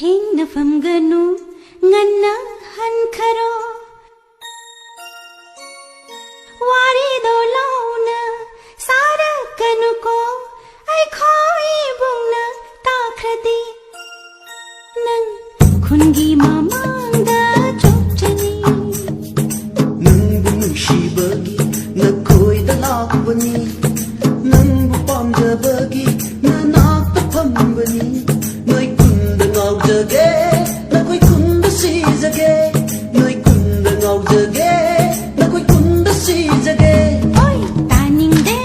Hing na famganu nganna hankharo wari do launa sara kanuko ai khoi bungna takradi nang khungi mamangda chokchani nang bu shibagi na koi da lakbani nang bu pamjabagi na nak phambani noi kunda ngau jage na koi kunda si jage noi kunda ngau jage na koi kunda si jage oi taning de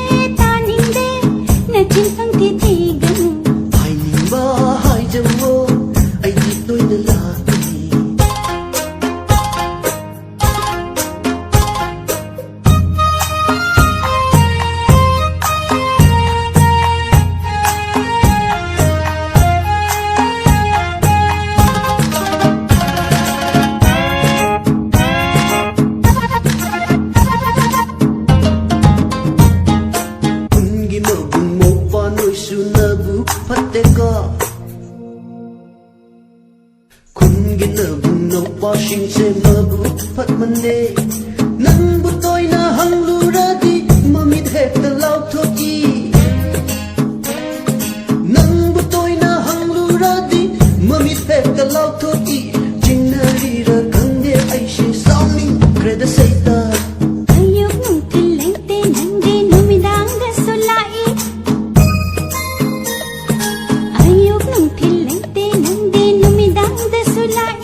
na chin phang thi thi ganu hai ning ba hai jawo ai di toi na lakbani Kungi na bung no pa shing se ma bu phat man de nang bu toy na hang lu ra di mamit het ta lau tho ki nang bu toy na hang lu ra di mamit het ta lau tho ki jing na ri ra khang de ai shi sao ning kre da sai ta ayuk nung thileng te nang de numidang da sulai ayuk nung thileng te nang de numidang da sulai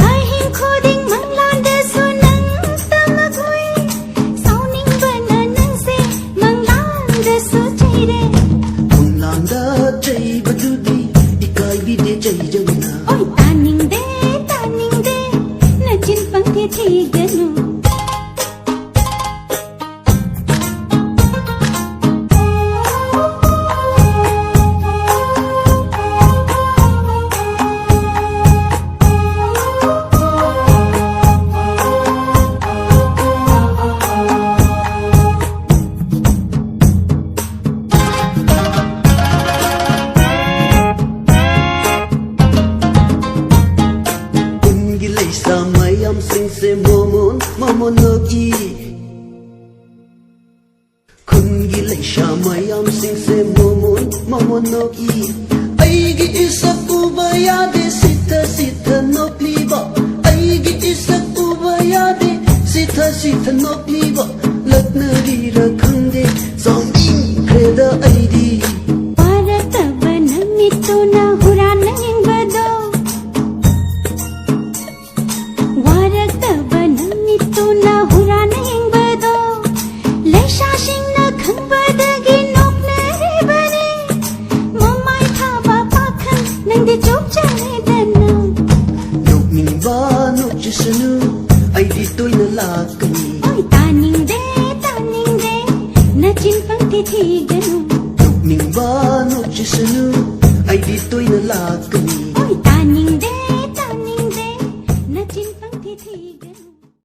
ai hing khoding manglan da sunang tamagoi sauning bana nang se manglan da su chai re ong lang da chai ba du di ikai bi de chai jang na oi taning de na chin pang thi thi ganu sa mayam sing se momon no ki kungi lai sha mayam sing se momon no ki ai gi isak ubaya de sitha nokli ba ai gi isak ubaya de sitha nokli ba lakna ri ra khande song in kreda ai di parata banami to na huran nang bado warata banami to na huran nang bado lesha sing na khang badagi nok na re bane mamai tha ba pakhan nang de chok chane dana nok ning ba nok chisanu ai di toy na lakani oi taning de na chin pang thi thi ganu nok ning ba nok chisanu ai di toy na lakani